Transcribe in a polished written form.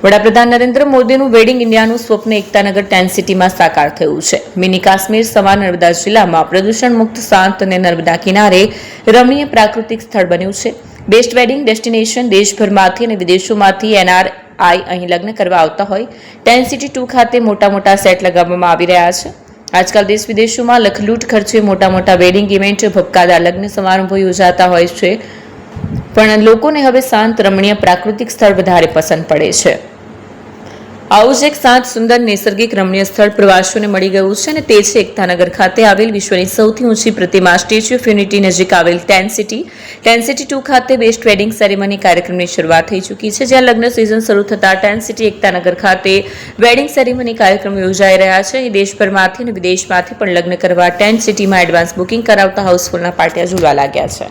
વડાપ્રધાન નરેન્દ્ર મોદીનું વેડિંગ ઇન્ડિયાનું સ્વપ્ન એકતાનગર ટેન્ટ સિટીમાં સાકાર થયું છે. મિની કાશ્મીર સમાન નર્મદા જિલ્લામાં પ્રદૂષણ મુક્ત, શાંત અને નર્મદા કિનારે રમણીય પ્રાકૃતિક સ્થળ બન્યું છે. બેસ્ટ વેડિંગ ડેસ્ટિનેશન દેશભરમાંથી અને વિદેશોમાંથી NRI અહીં લગ્ન કરવા આવતા હોય. ટેન્ટ સિટી 2 ખાતે મોટા સેટ લગાવવામાં આવી રહ્યા છે. આજકાલ દેશ વિદેશોમાં લખલૂટ ખર્ચે મોટા વેડિંગ ઇવેન્ટ, ભપકાદાર લગ્ન સમારંભો યોજાતા હોય છે, પણ લોકોને હવે શાંત, રમણીય પ્રાકૃતિક સ્થળ વધારે પસંદ પડે છે. આવું જ એક શાંત, સુંદર, નૈસર્ગિક રમણીય સ્થળ પ્રવાસીઓને મળી ગયું છે અને તે છે એકતાનગર ખાતે આવેલ વિશ્વની સૌથી ઊંચી પ્રતિમા સ્ટેચ્યુ ઓફ યુનિટી નજીક આવેલ ટેન્ટ સિટી 2 ખાતે બેસ્ટ વેડિંગ સેરેમની કાર્યક્રમની શરૂઆત થઈ ચૂકી છે. જ્યાં લગ્ન સિઝન શરૂ થતાં ટેન્ટ સિટી એકતાનગર ખાતે વેડિંગ સેરેમની કાર્યક્રમ યોજાઈ રહ્યા છે. અહીં દેશભરમાંથી અને વિદેશમાંથી પણ લગ્ન કરવા ટેન્ટ સિટીમાં એડવાન્સ બુકિંગ કરાવતા હાઉસફુલના પાટિયા ઝૂલવા લાગ્યા છે.